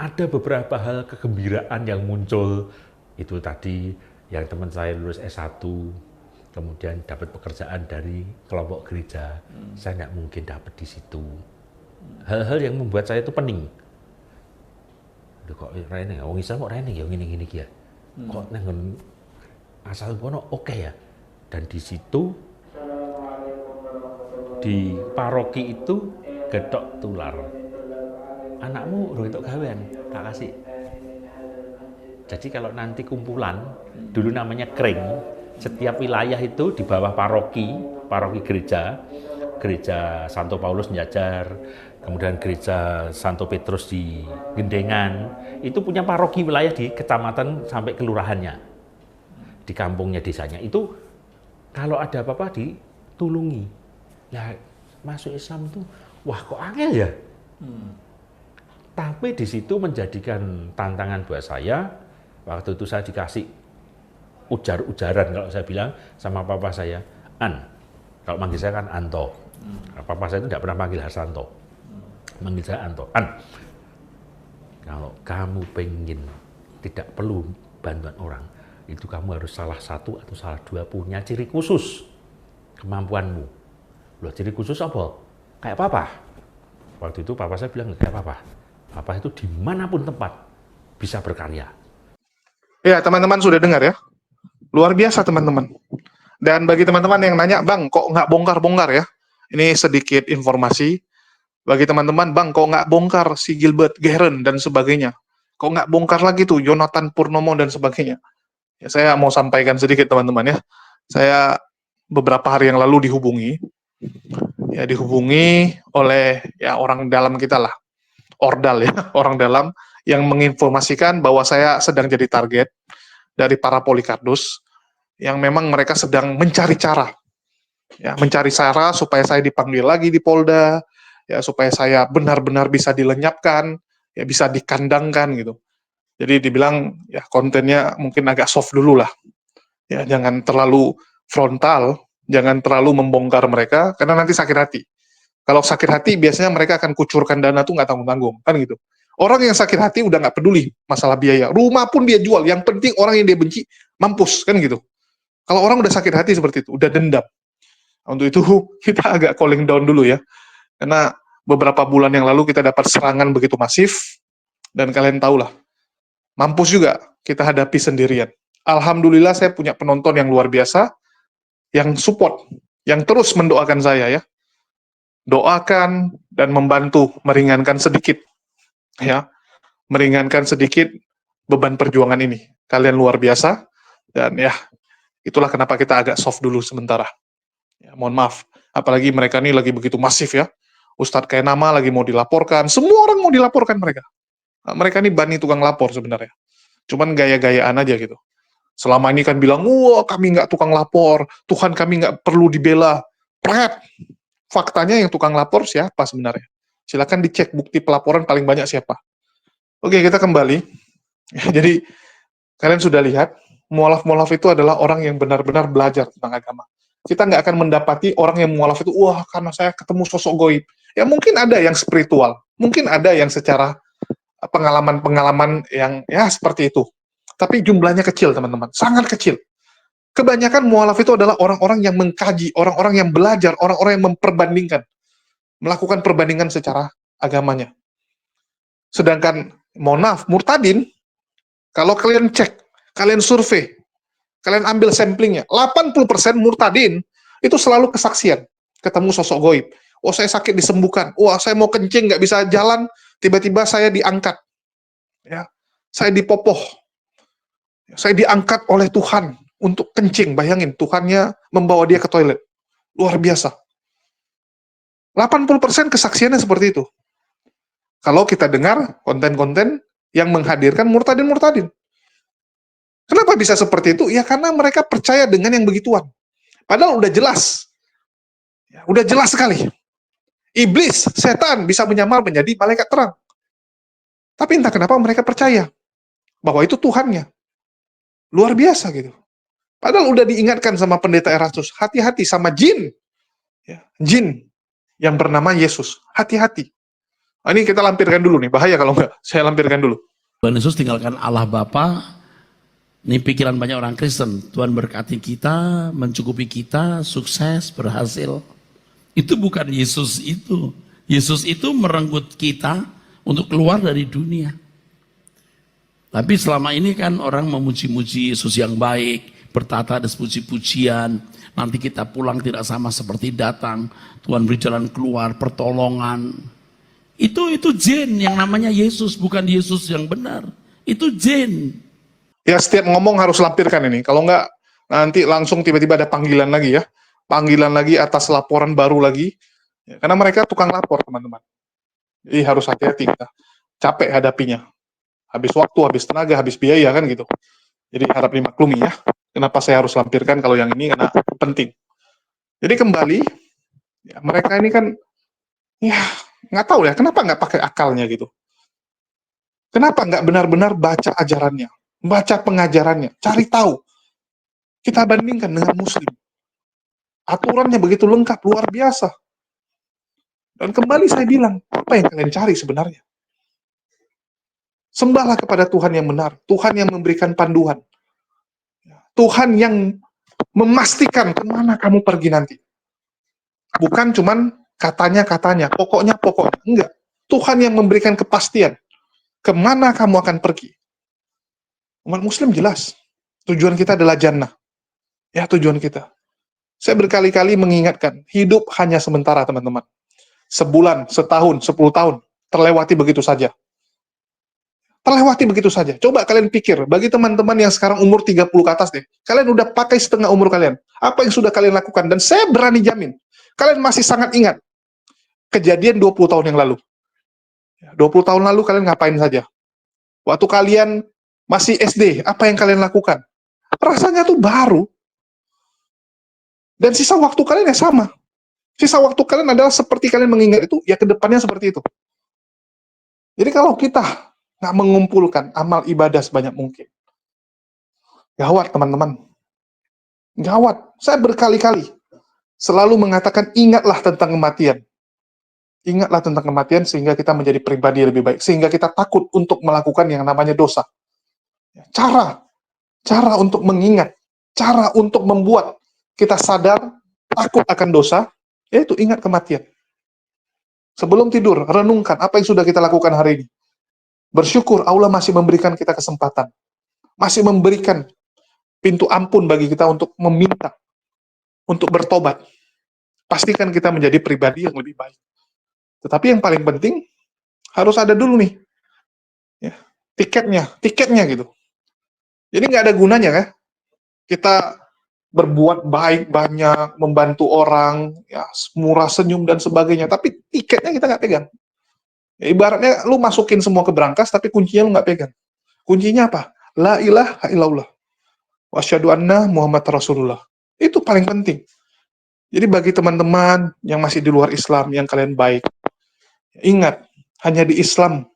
ada beberapa hal kegembiraan yang muncul. Itu tadi yang teman saya lulus S1, kemudian dapat pekerjaan dari kelompok gereja. Saya nggak mungkin dapat di situ. Hal-hal yang membuat saya itu pening. Aduh, kok rene, wong Islam kok rene ya ngene-ngene iki ya. Kok nang asal kono oke ya. Dan di situ di paroki itu getok tular. Anakmu urung entuk gawean, tak kasih. Jadi kalau nanti kumpulan, dulu namanya kring, setiap wilayah itu di bawah paroki gereja Santo Paulus Njajar, kemudian gereja Santo Petrus di Gendengan, itu punya paroki wilayah di kecamatan sampai kelurahannya, di kampungnya, desanya. Itu kalau ada apa-apa ditulungi. Nah, masuk Islam itu, wah kok angel ya? Tapi di situ menjadikan tantangan buat saya. Waktu itu saya dikasih ujar-ujaran, kalau saya bilang sama papa saya, kalau manggil saya kan Anto. Papa saya itu tidak pernah panggil Harsanto, manggil saya Anto. Kalau kamu pengen tidak perlu bantuan orang, itu kamu harus salah satu atau salah dua punya ciri khusus kemampuanmu. Loh, ciri khusus apa? Kayak papa. Waktu itu papa saya bilang kayak papa. Papa itu dimanapun tempat bisa berkarya. Ya, teman-teman sudah dengar ya. Luar biasa teman-teman. Dan bagi teman-teman yang nanya, Bang, kok nggak bongkar-bongkar ya? Ini sedikit informasi. Bagi teman-teman, Bang, kok nggak bongkar si Gilbert Geren dan sebagainya? Kok nggak bongkar lagi tuh Jonathan Purnomo dan sebagainya? Ya, saya mau sampaikan sedikit teman-teman ya. Saya beberapa hari yang lalu dihubungi oleh ya orang dalam kita lah. Ordal ya, orang dalam yang menginformasikan bahwa saya sedang jadi target dari para Polikardus, yang memang mereka sedang mencari cara, ya, mencari cara supaya saya dipanggil lagi di Polda, ya, supaya saya benar-benar bisa dilenyapkan, ya, bisa dikandangkan gitu. Jadi dibilang ya kontennya mungkin agak soft dulu lah, ya, jangan terlalu frontal, jangan terlalu membongkar mereka karena nanti sakit hati. Kalau sakit hati biasanya mereka akan kucurkan dana tuh nggak tanggung-tanggung, kan gitu. Orang yang sakit hati udah nggak peduli masalah biaya, rumah pun dia jual, yang penting orang yang dia benci mampus, kan gitu. Kalau orang udah sakit hati seperti itu, udah dendam. Untuk itu kita agak calling down dulu ya, karena beberapa bulan yang lalu kita dapat serangan begitu masif, dan kalian tahulah, mampus juga kita hadapi sendirian. Alhamdulillah saya punya penonton yang luar biasa, yang support, yang terus mendoakan saya ya. Doakan dan membantu meringankan sedikit, ya, meringankan sedikit beban perjuangan ini. Kalian luar biasa, dan ya, itulah kenapa kita agak soft dulu sementara. Ya, mohon maaf, apalagi mereka ini lagi begitu masif ya. Ustadz kayak nama lagi mau dilaporkan, semua orang mau dilaporkan mereka. Nah, mereka ini bani tukang lapor sebenarnya. Cuman gaya-gayaan aja gitu. Selama ini kan bilang, wah kami nggak tukang lapor, Tuhan kami nggak perlu dibela. Pret. Faktanya yang tukang lapor siapa sebenarnya? Silakan dicek bukti pelaporan paling banyak siapa. Oke, kita kembali. Jadi, kalian sudah lihat, mualaf-mualaf itu adalah orang yang benar-benar belajar tentang agama. Kita nggak akan mendapati orang yang mualaf itu, wah karena saya ketemu sosok goib. Ya mungkin ada yang spiritual, mungkin ada yang secara pengalaman-pengalaman yang ya seperti itu. Tapi jumlahnya kecil, teman-teman, sangat kecil. Kebanyakan mualaf itu adalah orang-orang yang mengkaji, orang-orang yang belajar, orang-orang yang memperbandingkan, melakukan perbandingan secara agamanya. Sedangkan, mohon maaf, murtadin, kalau kalian cek, kalian survei, kalian ambil samplingnya, 80% murtadin itu selalu kesaksian, ketemu sosok goib. Oh, saya sakit disembuhkan. Wah, saya mau kencing, nggak bisa jalan, tiba-tiba saya diangkat. Ya, saya dipopoh. Saya diangkat oleh Tuhan untuk kencing. Bayangin, Tuhannya membawa dia ke toilet. Luar biasa. 80% kesaksiannya seperti itu. Kalau kita dengar konten-konten yang menghadirkan murtadin-murtadin. Kenapa bisa seperti itu? Ya karena mereka percaya dengan yang begituan. Padahal udah jelas. Ya, udah jelas sekali. Iblis, setan bisa menyamar menjadi malaikat terang. Tapi entah kenapa mereka percaya bahwa itu Tuhannya. Luar biasa gitu. Padahal udah diingatkan sama pendeta Erastus, hati-hati sama jin. Ya, jin yang bernama Yesus. Hati-hati. Nah, ini kita lampirkan dulu nih, bahaya kalau enggak. Saya lampirkan dulu. Tuhan Yesus tinggalkan Allah Bapa. Ini pikiran banyak orang Kristen. Tuhan berkati kita, mencukupi kita, sukses, berhasil. Itu bukan Yesus itu. Yesus itu merenggut kita untuk keluar dari dunia. Tapi selama ini kan orang memuji-muji Yesus yang baik, bertata ada puji-pujian, nanti kita pulang tidak sama seperti datang, Tuhan beri jalan keluar, pertolongan. Itu jin yang namanya Yesus, bukan Yesus yang benar. Itu jin. Ya setiap ngomong harus lampirkan ini, kalau enggak nanti langsung tiba-tiba ada panggilan lagi ya. Panggilan lagi atas laporan baru lagi. Ya, karena mereka tukang lapor teman-teman. Jadi harus hati-hati kita. Capek hadapinya. Habis waktu, habis tenaga, habis biaya kan gitu. Jadi harap dimaklumi ya. Kenapa saya harus lampirkan kalau yang ini, karena penting. Jadi kembali, ya, mereka ini kan, ya nggak tahu ya, kenapa nggak pakai akalnya gitu. Kenapa nggak benar-benar baca ajarannya, baca pengajarannya, cari tahu. Kita bandingkan dengan Muslim. Aturannya begitu lengkap, luar biasa. Dan kembali saya bilang, apa yang kalian cari sebenarnya? Sembahlah kepada Tuhan yang benar, Tuhan yang memberikan panduan. Tuhan yang memastikan kemana kamu pergi nanti. Bukan cuman katanya-katanya, pokoknya, enggak. Tuhan yang memberikan kepastian, kemana kamu akan pergi. Umat Muslim jelas, tujuan kita adalah jannah. Ya, tujuan kita. Saya berkali-kali mengingatkan, hidup hanya sementara, teman-teman. Sebulan, setahun, 10 tahun, terlewati begitu saja. Terlewati begitu saja. Coba kalian pikir, bagi teman-teman yang sekarang umur 30 ke atas deh, kalian udah pakai setengah umur kalian. Apa yang sudah kalian lakukan? Dan saya berani jamin, kalian masih sangat ingat kejadian 20 tahun yang lalu. 20 tahun lalu kalian ngapain saja? Waktu kalian masih SD, apa yang kalian lakukan? Rasanya tuh baru. Dan sisa waktu kalian ya sama. Sisa waktu kalian adalah seperti kalian mengingat itu, ya ke depannya seperti itu. Jadi kalau kita nggak mengumpulkan amal ibadah sebanyak mungkin, gawat teman-teman. Gawat. Saya berkali-kali selalu mengatakan ingatlah tentang kematian. Ingatlah tentang kematian sehingga kita menjadi pribadi yang lebih baik. Sehingga kita takut untuk melakukan yang namanya dosa. Cara untuk mengingat, cara untuk membuat kita sadar, takut akan dosa, yaitu ingat kematian. Sebelum tidur, renungkan apa yang sudah kita lakukan hari ini. Bersyukur Allah masih memberikan kita kesempatan. Masih memberikan pintu ampun bagi kita untuk meminta, untuk bertobat. Pastikan kita menjadi pribadi yang lebih baik. Tetapi yang paling penting, harus ada dulu nih, ya, tiketnya gitu. Jadi nggak ada gunanya kan, kita berbuat baik banyak, membantu orang, ya, murah senyum dan sebagainya, tapi tiketnya kita nggak pegang. Ya, ibaratnya lu masukin semua ke berangkas, tapi kuncinya lu nggak pegang. Kuncinya apa? La ilaha illallah. Wa asyhadu anna Muhammad Rasulullah. Itu paling penting. Jadi bagi teman-teman yang masih di luar Islam, yang kalian baik, ingat, hanya di Islam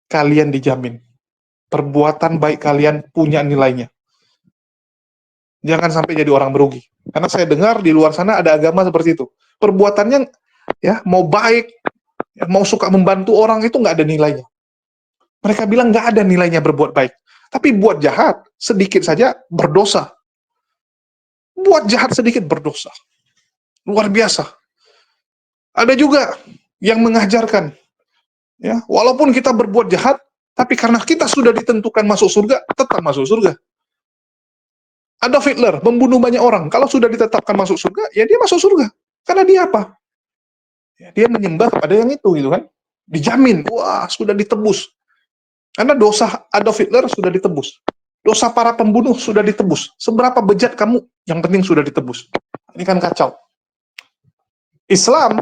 kalian dijamin. Perbuatan baik kalian punya nilainya. Jangan sampai jadi orang merugi. Karena saya dengar di luar sana ada agama seperti itu. Perbuatannya ya mau baik, ya, mau suka membantu orang itu nggak ada nilainya. Mereka bilang nggak ada nilainya berbuat baik. Tapi buat jahat, sedikit saja berdosa. Buat jahat sedikit berdosa. Luar biasa. Ada juga yang mengajarkan, ya, walaupun kita berbuat jahat, tapi karena kita sudah ditentukan masuk surga, tetap masuk surga. Adolf Hitler membunuh banyak orang. Kalau sudah ditetapkan masuk surga, ya dia masuk surga. Karena dia apa? Ya, dia menyembah kepada yang itu, gitu kan? Dijamin, wah sudah ditebus. Karena dosa Adolf Hitler sudah ditebus. Dosa para pembunuh sudah ditebus. Seberapa bejat kamu, yang penting sudah ditebus. Ini kan kacau. Islam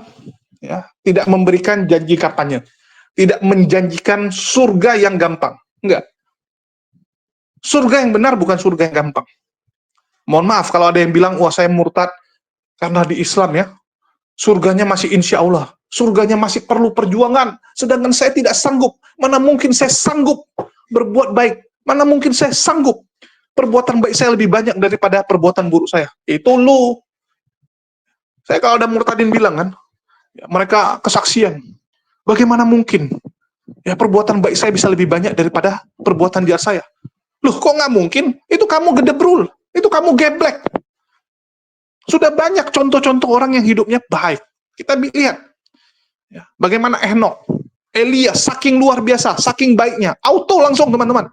ya tidak memberikan janji kampanye, tidak menjanjikan surga yang gampang. Enggak. Surga yang benar bukan surga yang gampang. Mohon maaf kalau ada yang bilang, wah saya murtad karena di Islam ya, surganya masih insya Allah, surganya masih perlu perjuangan, sedangkan saya tidak sanggup. Mana mungkin saya sanggup berbuat baik, mana mungkin saya sanggup perbuatan baik saya lebih banyak daripada perbuatan buruk saya. Itu lu. Saya kalau ada murtadin bilang kan, ya, mereka kesaksian, bagaimana mungkin ya perbuatan baik saya bisa lebih banyak daripada perbuatan jahat saya. Loh kok nggak mungkin? Itu kamu gedebrul. Itu kamu geblek. Sudah banyak contoh-contoh orang yang hidupnya baik. Kita lihat. Ya, bagaimana Henok, Elia, saking luar biasa, saking baiknya. Auto langsung teman-teman.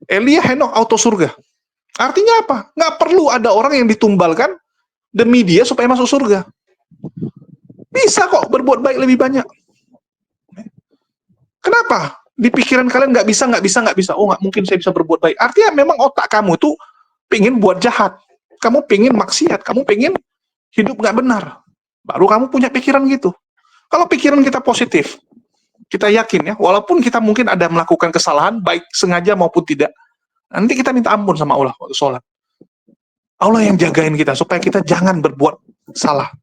Elia, Henok, auto surga. Artinya apa? Nggak perlu ada orang yang ditumbalkan demi dia supaya masuk surga. Bisa kok berbuat baik lebih banyak. Kenapa? Di pikiran kalian nggak bisa. Oh nggak mungkin saya bisa berbuat baik. Artinya memang otak kamu tuh pingin buat jahat, kamu pingin maksiat, kamu pingin hidup nggak benar, baru kamu punya pikiran gitu. Kalau pikiran kita positif, kita yakin ya, walaupun kita mungkin ada melakukan kesalahan, baik sengaja maupun tidak, nanti kita minta ampun sama Allah waktu sholat. Allah yang jagain kita, supaya kita jangan berbuat salah.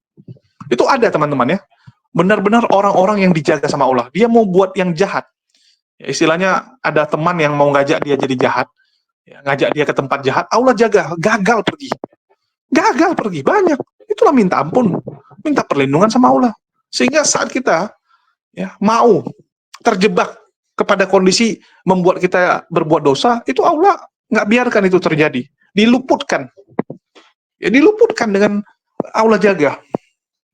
Itu ada teman-teman ya, benar-benar orang-orang yang dijaga sama Allah. Dia mau buat yang jahat, ya, istilahnya ada teman yang mau ngajak dia jadi jahat, ya, ngajak dia ke tempat jahat, Allah jaga, gagal pergi, banyak. Itulah minta ampun, minta perlindungan sama Allah. Sehingga saat kita ya mau terjebak kepada kondisi membuat kita berbuat dosa, itu Allah nggak biarkan itu terjadi, diluputkan. Ya diluputkan dengan Allah jaga.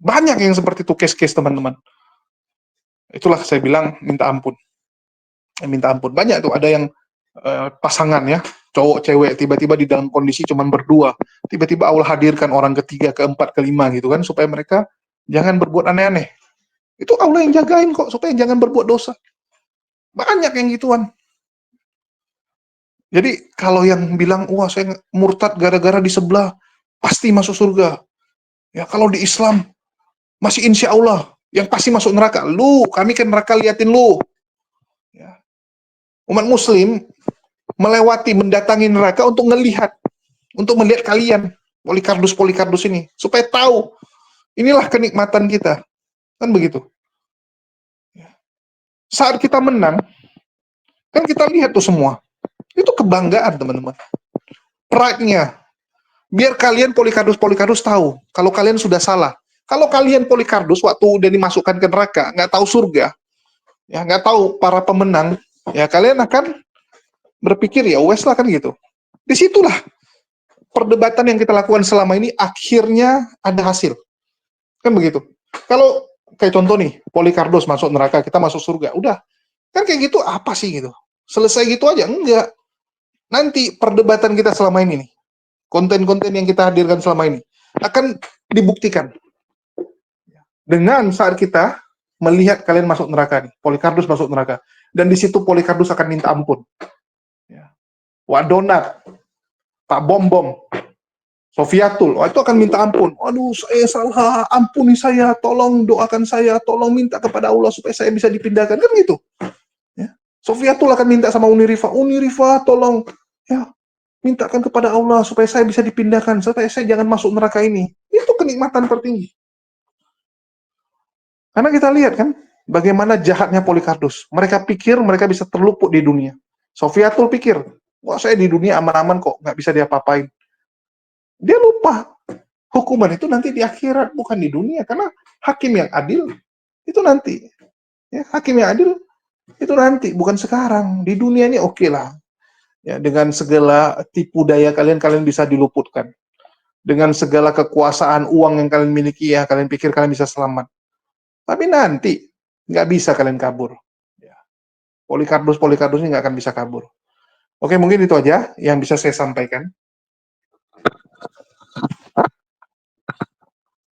Banyak yang seperti itu case-case teman-teman. Itulah saya bilang minta ampun. Minta ampun. Banyak tuh ada yang pasangan ya, cowok cewek tiba-tiba di dalam kondisi cuman berdua, tiba-tiba Allah hadirkan orang ketiga, keempat, kelima gitu kan, supaya mereka jangan berbuat aneh-aneh. Itu Allah yang jagain kok, supaya jangan berbuat dosa. Banyak yang gituan. Jadi kalau yang bilang, wah saya murtad gara-gara di sebelah pasti masuk surga, ya kalau di Islam masih insya Allah yang pasti masuk neraka. Lu, kami kan neraka liatin lu. Ya. Umat muslim melewati, mendatangi neraka untuk melihat kalian, Polikardus ini, supaya tahu, inilah kenikmatan kita. Kan begitu. Saat kita menang, kan kita lihat tuh semua. Itu kebanggaan, teman-teman. Pride-nya. Biar kalian Polikardus tahu, kalau kalian sudah salah. Kalau kalian Polikardus, waktu udah dimasukkan ke neraka, nggak tahu surga, ya nggak tahu para pemenang, ya kalian akan berpikir, ya wes lah, kan gitu. Disitulah perdebatan yang kita lakukan selama ini akhirnya ada hasil. Kan begitu. Kalau kayak contoh nih, Polikardus masuk neraka, kita masuk surga. Udah. Kan kayak gitu apa sih gitu? Selesai gitu aja? Enggak. Nanti perdebatan kita selama ini nih, konten-konten yang kita hadirkan selama ini akan dibuktikan. Dengan saat kita melihat kalian masuk neraka nih, Polikardus masuk neraka. Dan di situ Polikardus akan minta ampun. Ya. Wak Donat, Pak Bom, Sofiatul, itu akan minta ampun. Aduh, saya salah, ampuni saya, tolong doakan saya, tolong minta kepada Allah supaya saya bisa dipindahkan. Kan gitu. Ya. Sofiatul akan minta sama Unirifa, tolong ya mintakan kepada Allah supaya saya bisa dipindahkan, supaya saya jangan masuk neraka ini. Itu kenikmatan tertinggi. Karena kita lihat kan, bagaimana jahatnya Polikardus. Mereka pikir mereka bisa terluput di dunia. Sofiatul pikir, wah saya di dunia aman-aman kok, nggak bisa diapa-apain. Dia lupa, hukuman itu nanti di akhirat, bukan di dunia. Karena hakim yang adil, itu nanti. Ya, hakim yang adil, itu nanti, bukan sekarang. Di dunia ini oke lah. Ya, dengan segala tipu daya kalian bisa diluputkan. Dengan segala kekuasaan uang yang kalian miliki, ya kalian pikir kalian bisa selamat. Tapi nanti nggak bisa kalian kabur. Ya. Polikardus ini nggak akan bisa kabur. Oke, mungkin itu aja yang bisa saya sampaikan.